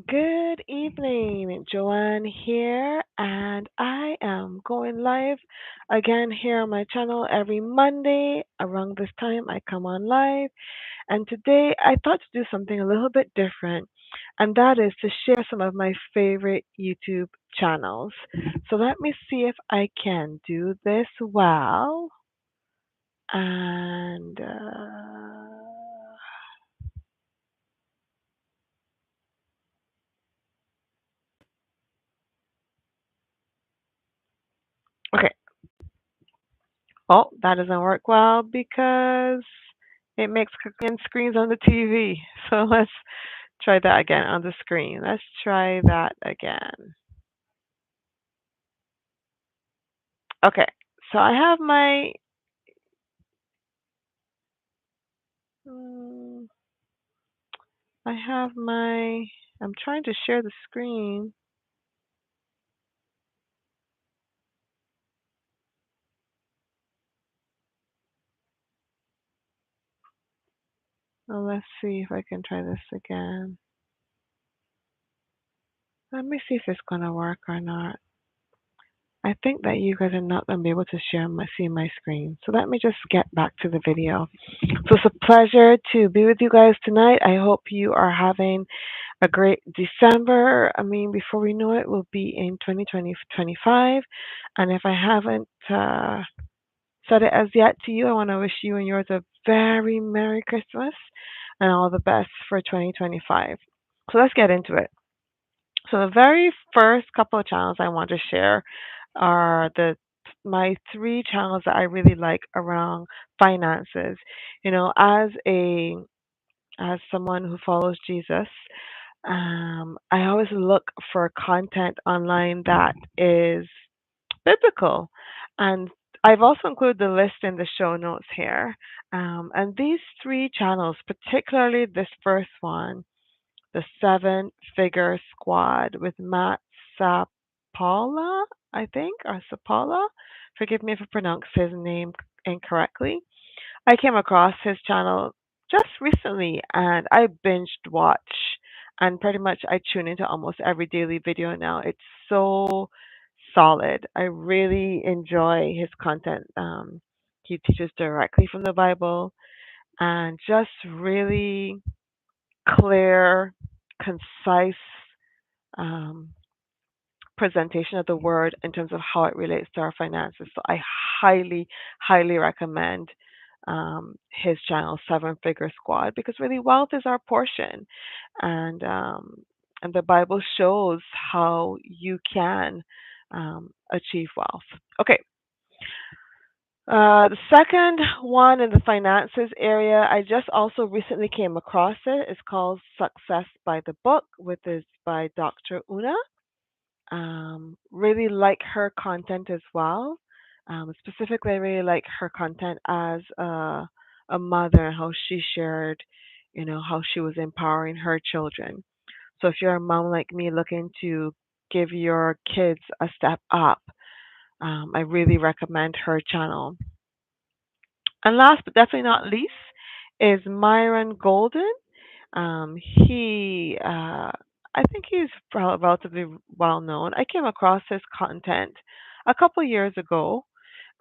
Good evening, Joanne here, and I am going live again here on my channel every Monday. Around this time, I come on live, and today I thought to do something a little bit different, and that is to share some of my favorite YouTube channels. So let me see if I can do this well. And okay, oh, that doesn't work well because it makes clicking screens on the TV. So let's try that again on the screen. Let's try that again. Okay, so mm, I have my, I'm trying to share the screen. Well, let's see if I can try this again. Let me see if it's gonna work or not. I think that you guys are not gonna be able to see my screen. So let me just get back to the video. So it's a pleasure to be with you guys tonight. I hope you are having a great December. I mean, before we know it, we'll be in 2025. And if I haven't said it as yet to you, I want to wish you and yours a very Merry Christmas and all the best for 2025. So let's get into it. So the very first couple of channels I want to share are the my three channels that I really like around finances. You know, as someone who follows Jesus, I always look for content online that is biblical. And I've also included the list in the show notes here. And these three channels, particularly this first one, the Seven Figure Squad with Matt Sapola, I think, or Sapola. Forgive me if I pronounce his name incorrectly. I came across his channel just recently and I binged watch and pretty much I tune into almost every daily video now. It's so solid. I really enjoy his content. He teaches directly from the Bible and just really clear, concise um, presentation of the word in terms of how it relates to our finances. So I highly, highly recommend his channel, Seven Figure Squad, because really wealth is our portion, and um, and the Bible shows how you can achieve wealth. Okay. The second one in the finances area, I just also recently came across it. It's called Success by the Book, which is by Dr. Una. Really like her content as well. Specifically, I really like her content as a mother and how she shared, how she was empowering her children. So if you're a mom like me looking to give your kids a step up, I really recommend her channel. And last but definitely not least is Myron Golden. I think he's relatively well known. I came across his content a couple years ago,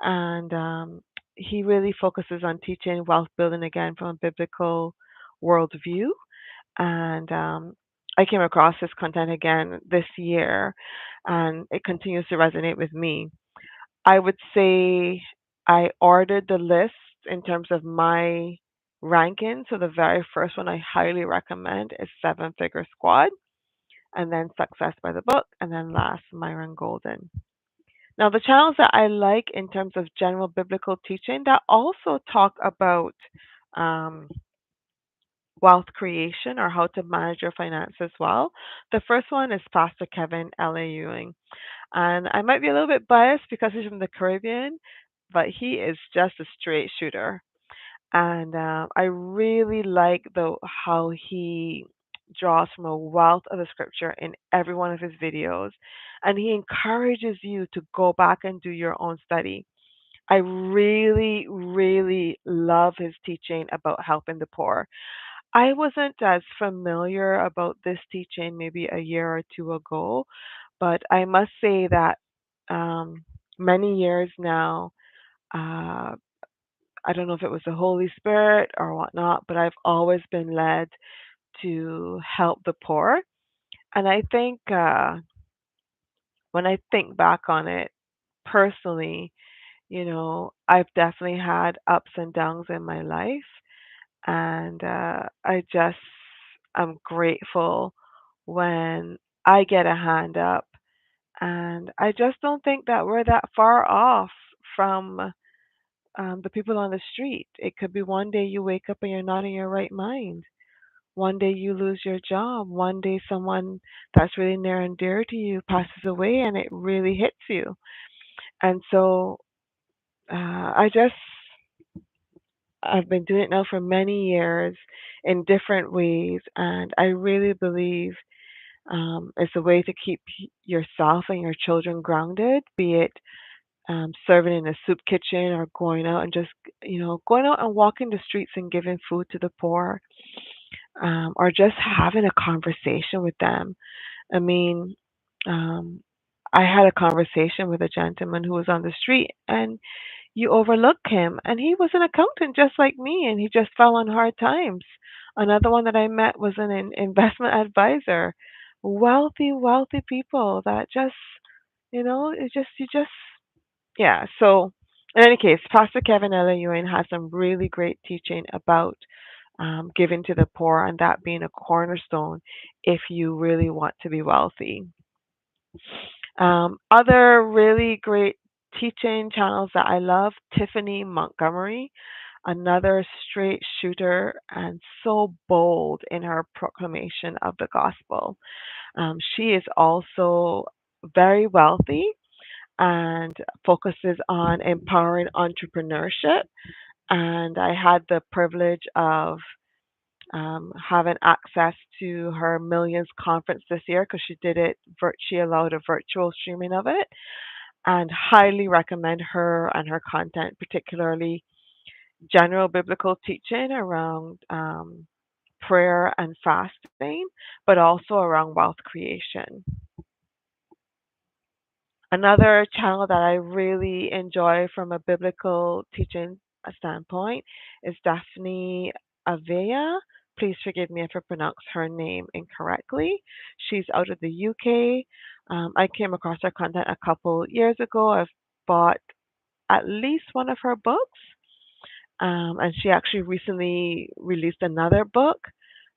and he really focuses on teaching wealth building again from a biblical worldview. And I came across his content again this year, and it continues to resonate with me. I would say I ordered the list in terms of my ranking. So the very first one I highly recommend is Seven Figure Squad, and then Success by the Book, and then last Myron Golden. Now the channels that I like in terms of general biblical teaching that also talk about um, wealth creation or how to manage your finances well. The first one is Pastor Kevin L.A. Ewing. And I might be a little bit biased because he's from the Caribbean, but he is just a straight shooter. And I really like the how he draws from a wealth of the scripture in every one of his videos, and he encourages you to go back and do your own study. I really, really love his teaching about helping the poor. I wasn't as familiar about this teaching maybe a year or two ago, but I must say that um, many years now, uh, I don't know if it was the Holy Spirit or whatnot, but I've always been led to help the poor. And I think when I think back on it personally, I've definitely had ups and downs in my life. And I just am grateful when I get a hand up. And I just don't think that we're that far off from the people on the street. It could be one day you wake up and you're not in your right mind. One day you lose your job. One day someone that's really near and dear to you passes away and it really hits you. And so I just, I've been doing it now for many years in different ways. And I really believe it's a way to keep yourself and your children grounded, be it serving in a soup kitchen or going out and just, going out and walking the streets and giving food to the poor, or just having a conversation with them. I mean, um, I had a conversation with a gentleman who was on the street and you overlook him, and he was an accountant just like me, and he just fell on hard times. Another one that I met was an investment advisor. Wealthy, wealthy people that just, it just, you just, yeah. So, in any case, Pastor Kevin Ella Ewing has some really great teaching about giving to the poor and that being a cornerstone if you really want to be wealthy. Other really great teaching channels that I love, Tiffany Montgomery, another straight shooter and so bold in her proclamation of the gospel. She is also very wealthy and focuses on empowering entrepreneurship. And I had the privilege of having access to her Millions conference this year because she did it, she allowed a virtual streaming of it, and highly recommend her and her content, particularly general biblical teaching around prayer and fasting, but also around wealth creation. Another channel that I really enjoy from a biblical teaching standpoint is Daphne Avea. Please forgive me if I pronounce her name incorrectly. She's out of the UK. I came across her content a couple years ago. I've bought at least one of her books, and she actually recently released another book,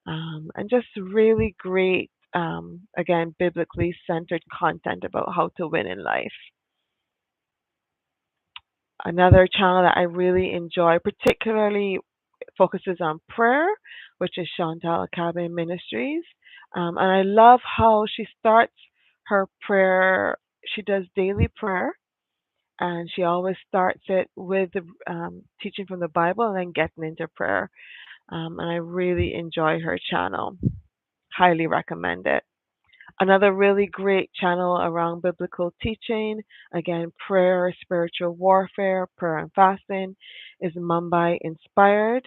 and just really great, again, biblically centered content about how to win in life. Another channel that I really enjoy, particularly focuses on prayer, which is Chantal Academy Ministries. And I love how she starts her prayer. She does daily prayer, and she always starts it with the teaching from the Bible and then getting into prayer. And I really enjoy her channel. Highly recommend it. Another really great channel around biblical teaching, again, prayer, spiritual warfare, prayer and fasting, is Mumbai Inspired.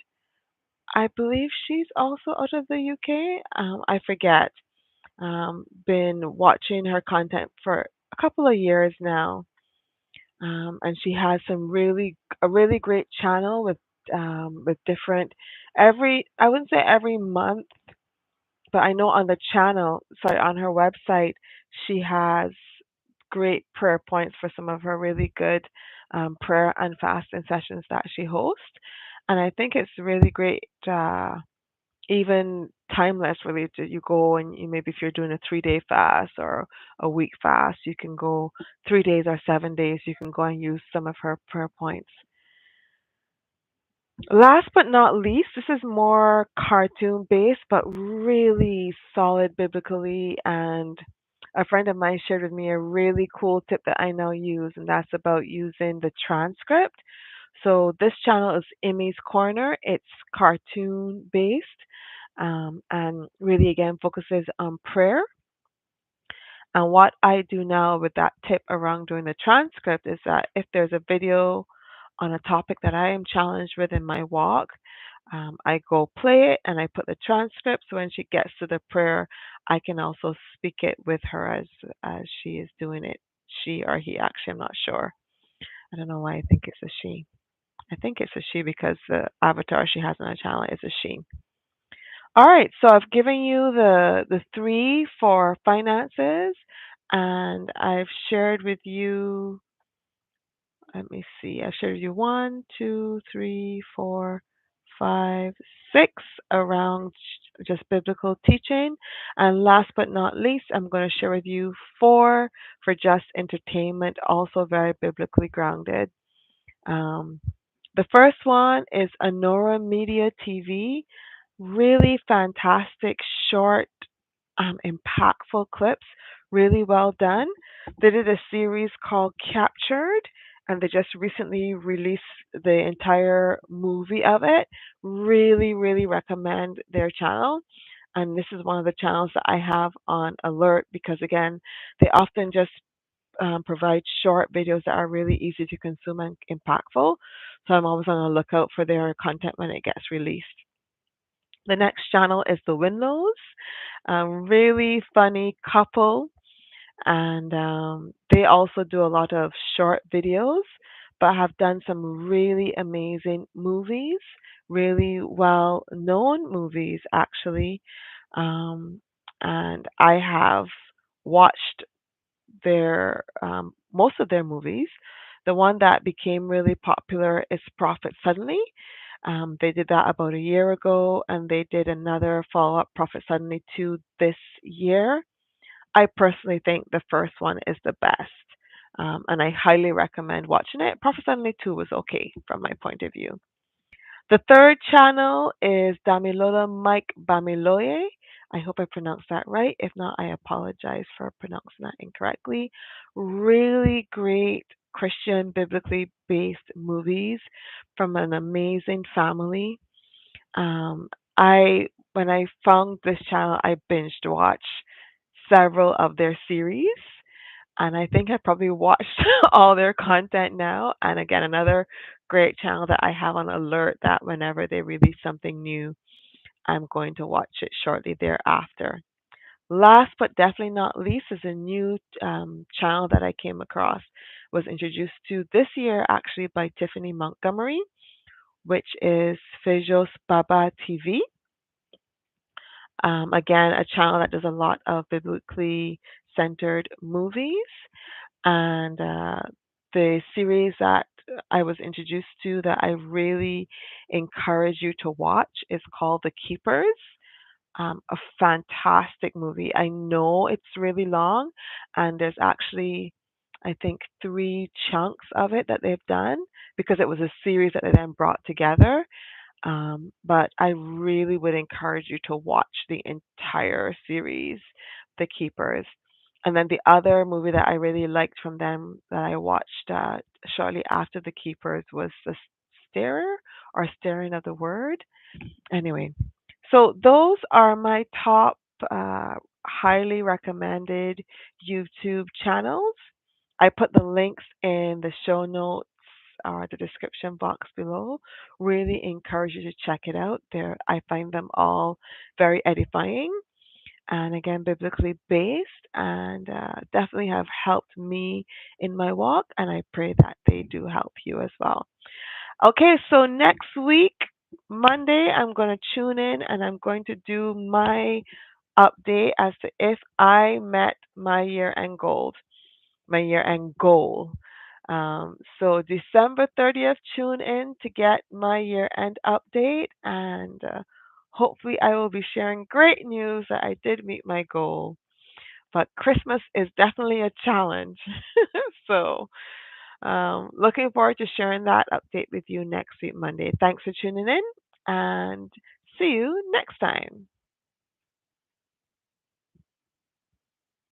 I believe she's also out of the UK. I forget. Been watching her content for a couple of years now, and she has a really great channel with different every I wouldn't say every month, but I know on the channel, sorry, on her website, she has great prayer points for some of her really good prayer and fasting sessions that she hosts. And I think it's really great, even timeless, really. You go and maybe if you're doing a 3 day fast or a week fast, you can go 3 days or 7 days, you can go and use some of her prayer points. Last but not least, this is more cartoon based, but really solid biblically. And a friend of mine shared with me a really cool tip that I now use, and that's about using the transcript. So this channel is Emmy's Corner. It's cartoon based, and really again focuses on prayer. And what I do now with that tip around doing the transcript is that if there's a video on a topic that I am challenged with in my walk, I go play it and I put the transcript so when she gets to the prayer, I can also speak it with her as she is doing it. She or he, actually, I'm not sure. I don't know why I think it's a she. I think it's a she because the avatar she has on her channel is a she. All right, so I've given you the three for finances, and I've shared with you. Let me see. I've shared with you one, two, three, four, five, six around just biblical teaching, and last but not least, I'm going to share with you four for just entertainment, also very biblically grounded. Um, the first one is Anora Media TV. Really fantastic, short, impactful clips. Really well done. They did a series called Captured, and they just recently released the entire movie of it. Really, really recommend their channel. And this is one of the channels that I have on alert because, again, they often just provide short videos that are really easy to consume and impactful. So I'm always on the lookout for their content when it gets released. The next channel is the Winlows. Really funny couple, and they also do a lot of short videos, but have done some really amazing movies, really well known movies, actually. And I have watched their most of their movies. The one that became really popular is Profit Suddenly. They did that about a year ago, and they did another follow up, Profit Suddenly 2, this year. I personally think the first one is the best, and I highly recommend watching it. Profit Suddenly 2 was okay from my point of view. The third channel is Damilola Mike Bamiloye. I hope I pronounced that right. If not, I apologize for pronouncing that incorrectly. Really great Christian, biblically based movies from an amazing family. Um, I when I found this channel, I binged watched several of their series, and I think I probably watched all their content now. And again, another great channel that I have on alert that whenever they release something new, I'm going to watch it shortly thereafter. Last but definitely not least is a new channel that I came across, was introduced to this year actually by Tiffany Montgomery, which is Fejos Baba TV. Again, a channel that does a lot of biblically centered movies. And the series that I was introduced to that I really encourage you to watch is called The Keepers. A fantastic movie. I know it's really long, and there's actually, I think, three chunks of it that they've done because it was a series that they then brought together. But I really would encourage you to watch the entire series, The Keepers. And then the other movie that I really liked from them that I watched shortly after The Keepers was The Starer or Staring of the Word. Anyway, so those are my top highly recommended YouTube channels. I put the links in the show notes or the description box below. Really encourage you to check it out. There, I find them all very edifying and again biblically based, and definitely have helped me in my walk. And I pray that they do help you as well. Okay, so next week, Monday, I'm going to tune in and I'm going to do my update as to if I met my year end goal. My year end goal. So December 30th, tune in to get my year end update, and hopefully I will be sharing great news that I did meet my goal. But Christmas is definitely a challenge. So looking forward to sharing that update with you next week, Monday. Thanks for tuning in, and see you next time.